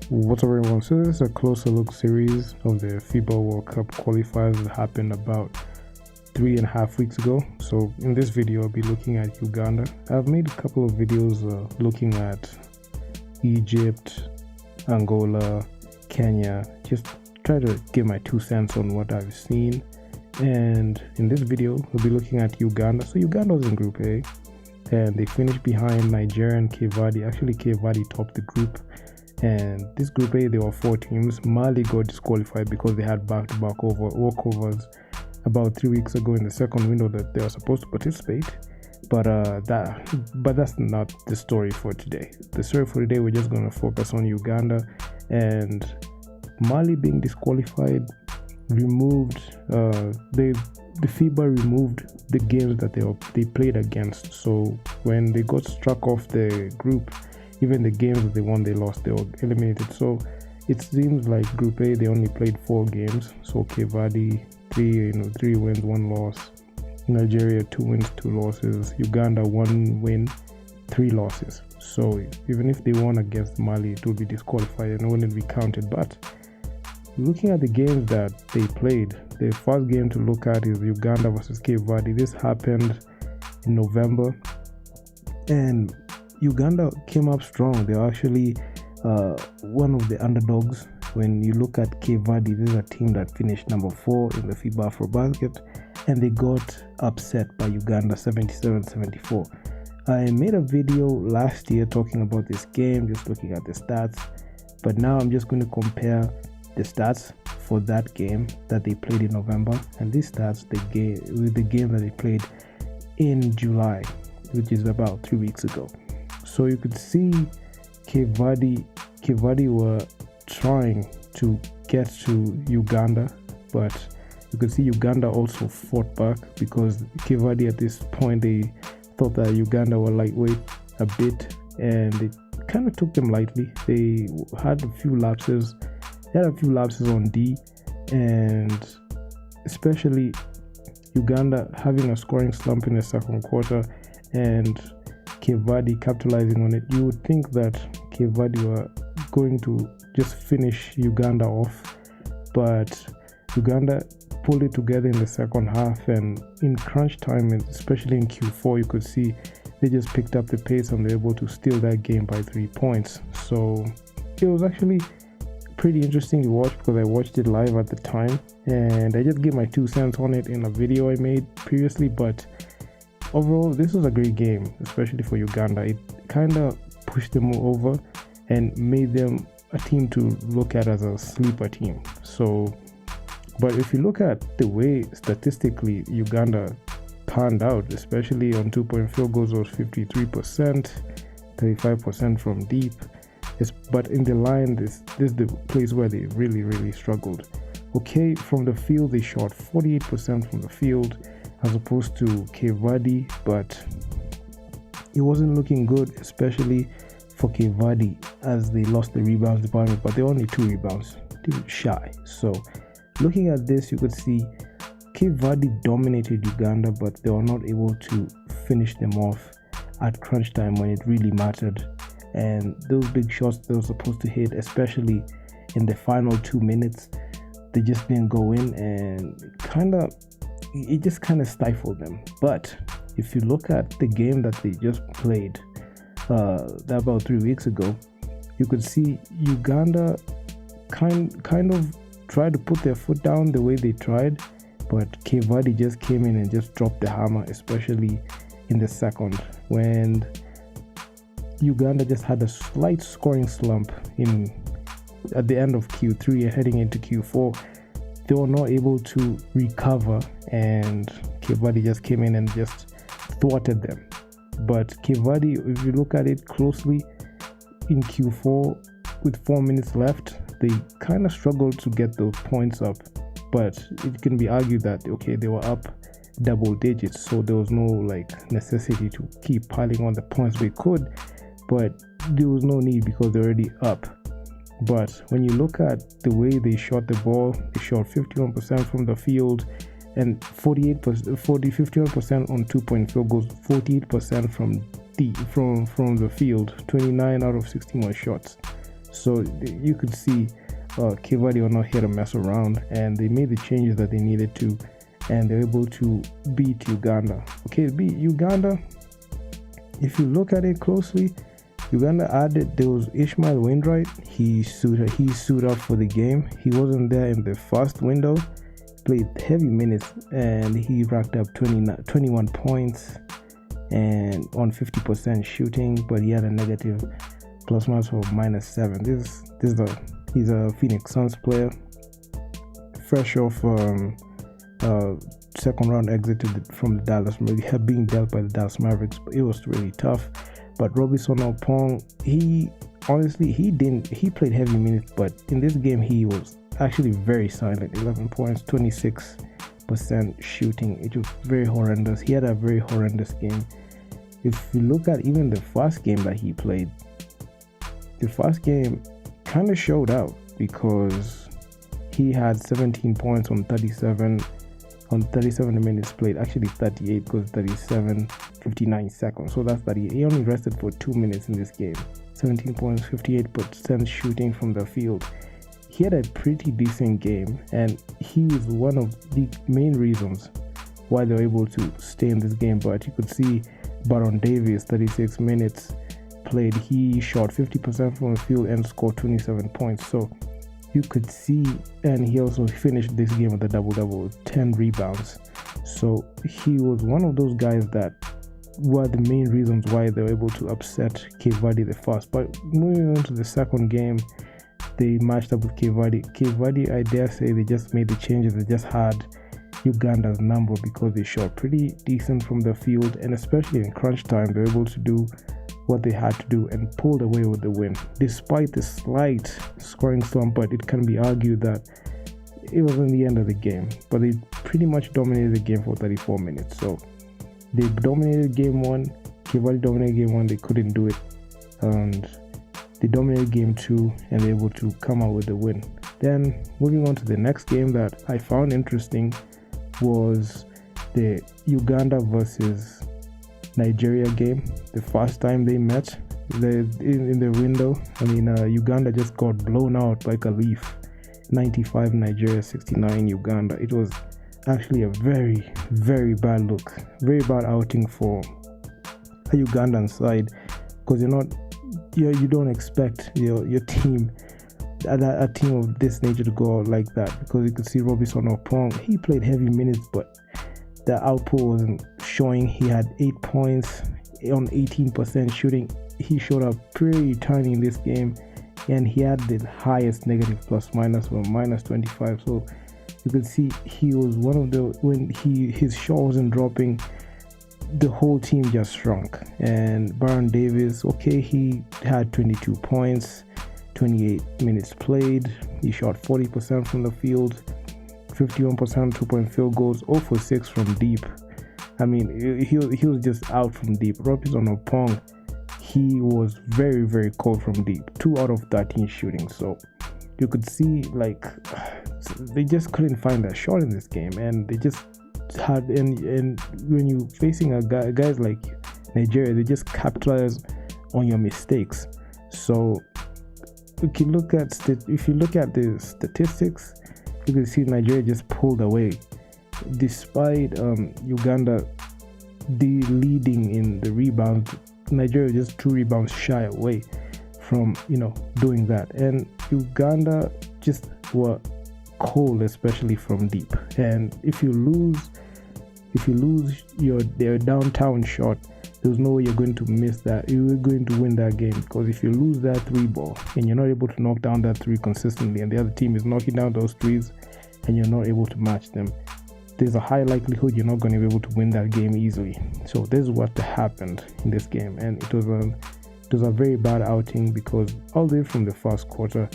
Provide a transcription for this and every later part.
What's up everyone? So this is a closer look series of the FIBA World Cup qualifiers that happened about 3.5 weeks ago. So in this video I'll be looking at Uganda. I've made a couple of videos looking at Egypt, Angola, Kenya, just try to give my 2 cents on what I've seen. And in this video we'll be looking at Uganda. So Uganda was in Group A and they finished behind Nigeria and Cape Verde. Actually Cape Verde topped the group. And this Group A, there were 4 teams. Mali got disqualified because they had back-to-back walkovers about 3 weeks ago in the second window that they were supposed to participate. But that's not the story for today. The story for today, we're just going to focus on Uganda, and Mali being disqualified removed the FIBA removed the games that they played against. So when they got struck off the group, even the games that they won, they lost, they were eliminated. So it seems like Group A, they only played 4 games. So Cape Verde, 3 wins, 1 loss. Nigeria, 2 wins, 2 losses. Uganda, 1 win, 3 losses. So even if they won against Mali, it would be disqualified and wouldn't be counted. But looking at the games that they played, the first game to look at is Uganda versus Cape Verde. This happened in November, and Uganda came up strong. They're actually one of the underdogs. When you look at Cape Verde, this is a team that finished number 4 in the FIBA Afrobasket, and they got upset by Uganda 77-74. I made a video last year talking about this game, just looking at the stats, but now I'm just going to compare the stats for that game that they played in November and these stats with the game that they played in July, which is about 3 weeks ago. So you could see Cape Verde were trying to get to Uganda, but you could see Uganda also fought back because Cape Verde at this point, they thought that Uganda were lightweight a bit, and they kind of took them lightly. They had a few lapses. They had a few lapses on D, and especially Uganda having a scoring slump in the second quarter and Cape Verde capitalizing on it. You would think that Cape Verde were going to just finish Uganda off, but Uganda pulled it together in the second half, and in crunch time, especially in Q4, you could see they just picked up the pace and they were able to steal that game by 3 points. So it was actually pretty interesting to watch because I watched it live at the time, and I just gave my 2 cents on it in a video I made previously. But overall, this was a great game, especially for Uganda. It kind of pushed them over and made them a team to look at as a sleeper team. So, but if you look at the way statistically Uganda panned out, especially on 2-point field goals, was 53%, 35% from deep. But in the line, this is the place where they really struggled. Okay, from the field, they shot 48% from the field, as opposed to Cape Verde, but it wasn't looking good, especially for Cape Verde, as they lost the rebounds department, but they only 2 rebounds, shy. So looking at this, you could see Cape Verde dominated Uganda, but they were not able to finish them off at crunch time when it really mattered. And those big shots they were supposed to hit, especially in the final 2 minutes, they just didn't go in, and it just kind of stifled them. But if you look at the game that they just played about 3 weeks ago, you could see Uganda kind of tried to put their foot down the way they tried, but Cape Verde just came in and just dropped the hammer, especially in the second, when Uganda just had a slight scoring slump at the end of Q3 and heading into Q4. They were not able to recover, and Cape Verde just came in and just thwarted them. But Cape Verde, if you look at it closely, in Q4 with 4 minutes left, they kind of struggled to get those points up. But it can be argued that, okay, they were up double digits, so there was no necessity to keep piling on the points they could, but there was no need because they're already up. But when you look at the way they shot the ball, they shot 51% from the field and 51% on 2-point field goals, 48% from the field, 29 out of 61 shots. So you could see Cape Verde were not here to mess around, and they made the changes that they needed to, and they're able to beat Uganda. Okay, beat Uganda. If you look at it closely, Uganda added, there was Ishmael Wainwright. He suited up for the game. He wasn't there in the first window, played heavy minutes, and he racked up 21 points and on 50% shooting, but he had a negative plus minus of -7. He's a Phoenix Suns player, fresh off second round exit from the Dallas, being dealt by the Dallas Mavericks. But it was really tough. But Robinson Opong, he played heavy minutes, but in this game he was actually very silent. 11 points, 26% shooting. It was very horrendous. He had a very horrendous game. If you look at even the first game that he played, the first game kind of showed out, because he had 17 points on 37 minutes played. Actually 38, because 37 59 seconds, so that's 38. He only rested for 2 minutes in this game. 17 points, 58% shooting from the field. He had a pretty decent game, and he is one of the main reasons why they're able to stay in this game. But you could see Baron Davis, 36 minutes played, he shot 50% from the field and scored 27 points. So you could see, and he also finished this game with a double-double, 10 rebounds. So he was one of those guys that were the main reasons why they were able to upset Cape Verde the first. But moving on to the second game, they matched up with Cape Verde. Cape Verde, I dare say, they just made the changes. They just had Uganda's number, because they shot pretty decent from the field, and especially in crunch time, they were able to do what they had to do and pulled away with the win, despite the slight scoring slump. But it can be argued that it wasn't the end of the game, but they pretty much dominated the game for 34 minutes. So they dominated game one. Cape Verde dominated game one, they couldn't do it, and they dominated game two, and they're able to come out with the win. Then moving on to the next game that I found interesting was the Uganda versus Nigeria game. The first time they met in the window, Uganda just got blown out like a leaf. 95 Nigeria, 69 Uganda. It was actually a very, very bad look, very bad outing for a Ugandan side, because you don't expect your team, a team of this nature, to go out like that. Because you could see Robinson Opong, he played heavy minutes, but the output wasn't showing. He had 8 points on 18% shooting. He showed up pretty tiny in this game, and he had the highest negative plus minus of -25. So you could see he was one of the, when his shot wasn't dropping, the whole team just shrunk. And Baron Davis, okay, he had 22 points, 28 minutes played. He shot 40% from the field, 51% 2-point field goals, 0 for 6 from deep. He was just out from deep. Robinson Opong, he was very, very cold from deep, 2 out of 13 shooting. So you could see, like, they just couldn't find a shot in this game, and they just had, and when you facing guys like Nigeria, they just capitalize on your mistakes. So if you look at the statistics, you can see Nigeria just pulled away, despite Uganda leading in the rebounds. Nigeria just 2 rebounds shy away from doing that, and Uganda just were cold, especially from deep. And if you lose their downtown shot, there's no way you're going to miss that. You're going to win that game, because if you lose that 3 ball and you're not able to knock down that 3 consistently, and the other team is knocking down those 3s and you're not able to match them, there's a high likelihood you're not going to be able to win that game easily. So this is what happened in this game, and it was a very bad outing, because all the way from the first quarter,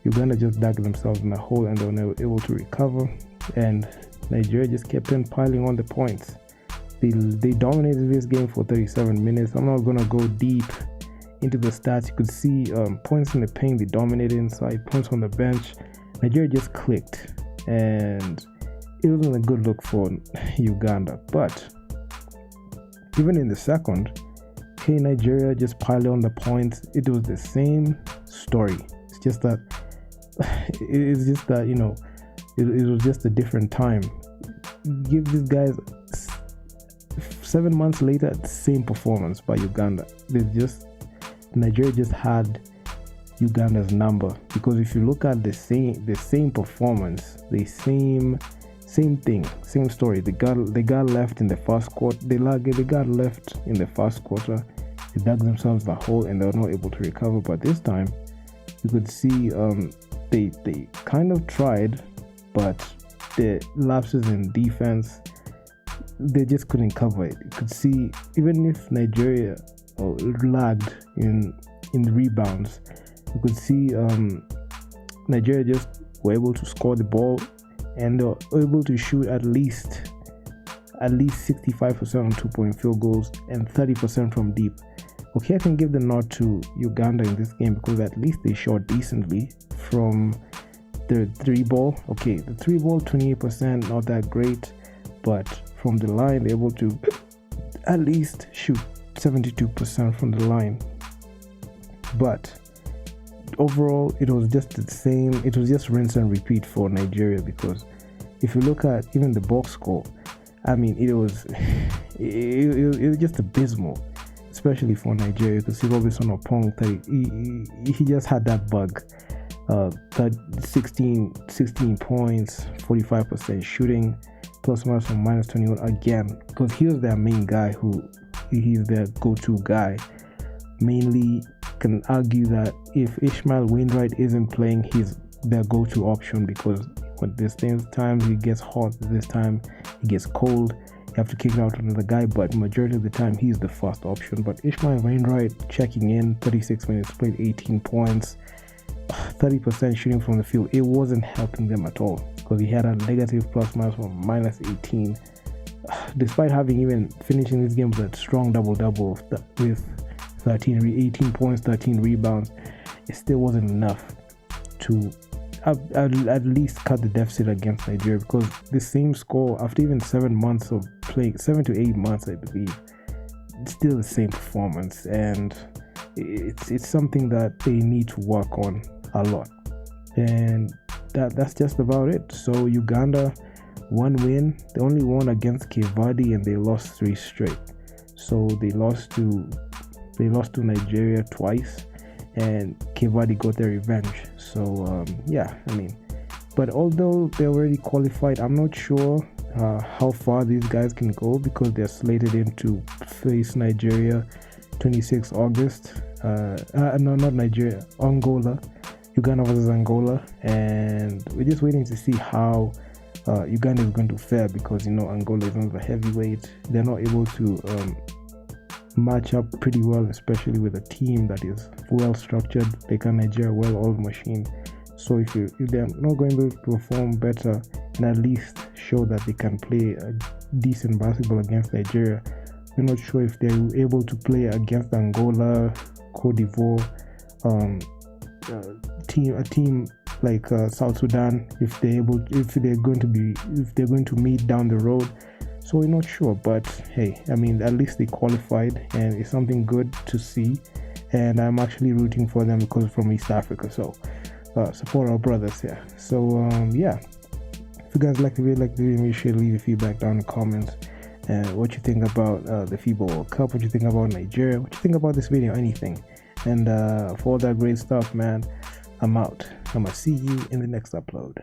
Uganda just dug themselves in a hole, and they were never able to recover, and Nigeria just kept on piling on the points. They dominated this game for 37 minutes. I'm not going to go deep into the stats. You could see points in the paint, they dominated inside, points on the bench. Nigeria just clicked, and it wasn't a good look for Uganda. But even in the second, Nigeria just piled on the points. It was the same story, just that it's just that, you know, it was just a different time. Give these guys 7 months later, same performance by Uganda. Nigeria just had Uganda's number, because if you look at the same performance, the same thing, same story. They got left in the first quarter. They got left in the first quarter. They dug themselves the hole and they were not able to recover. But this time, you could see they kind of tried, but the lapses in defense, they just couldn't cover it. You could see even if Nigeria lagged in rebounds, you could see Nigeria just were able to score the ball and they were able to shoot at least 65% on 2-point field goals and 30% from deep. Okay, I can give the nod to Uganda in this game because at least they shot decently from the 3-ball. Okay, the 3-ball 28%, not that great, but from the line they're able to at least shoot 72% from the line. But overall, it was just the same. It was just rinse and repeat for Nigeria, because if you look at even the box score, I mean, it was just abysmal, especially for Nigeria. You could see Robinson Opong, he just had that bug. 16 points, 45% shooting, plus minus from minus 21 again, because he was their main guy, he's their go-to guy. Mainly can argue that if Ishmael Wainwright isn't playing, he's their go-to option, because when this time he gets hot, this time he gets cold, you have to kick it out to another guy, but majority of the time he's the first option. But Ishmael Wainwright checking in, 36 minutes played, 18 points, 30% shooting from the field. It wasn't helping them at all, because he had a negative plus minus from minus 18, despite having even finishing this game with a strong double-double with 18 points, 13 rebounds. It still wasn't enough to at least cut the deficit against Nigeria, because the same score after even 7 months of playing, 7 to 8 months I believe, it's still the same performance, and it's something that they need to work on a lot. And that's just about it. So Uganda, one win. They only won against Cape Verde and they lost 3 straight. So they lost to Nigeria twice, and Cape Verde got their revenge. So yeah, I mean, but although they already qualified, I'm not sure how far these guys can go, because they're slated in to face Nigeria 26 August. No, not Nigeria, Angola. Uganda versus Angola, and we're just waiting to see how Uganda is going to fare, because, you know, Angola is not the heavyweight. They're not able to match up pretty well, especially with a team that is well structured. They can Nigeria well-oiled machine. So if they're not going to perform better and at least show that they can play a decent basketball against Nigeria, we're not sure if they're able to play against Angola, Cote d'Ivoire, a team like South Sudan, if they're going to meet down the road. So we're not sure, but hey, I mean, at least they qualified, and it's something good to see. And I'm actually rooting for them because from East Africa. So support our brothers here. So yeah, if you guys like the video, make sure to leave your feedback down in the comments. What you think about the FIBA World Cup, what you think about Nigeria, what you think about this video, anything. And for all that great stuff, man, I'm out. I'm gonna see you in the next upload.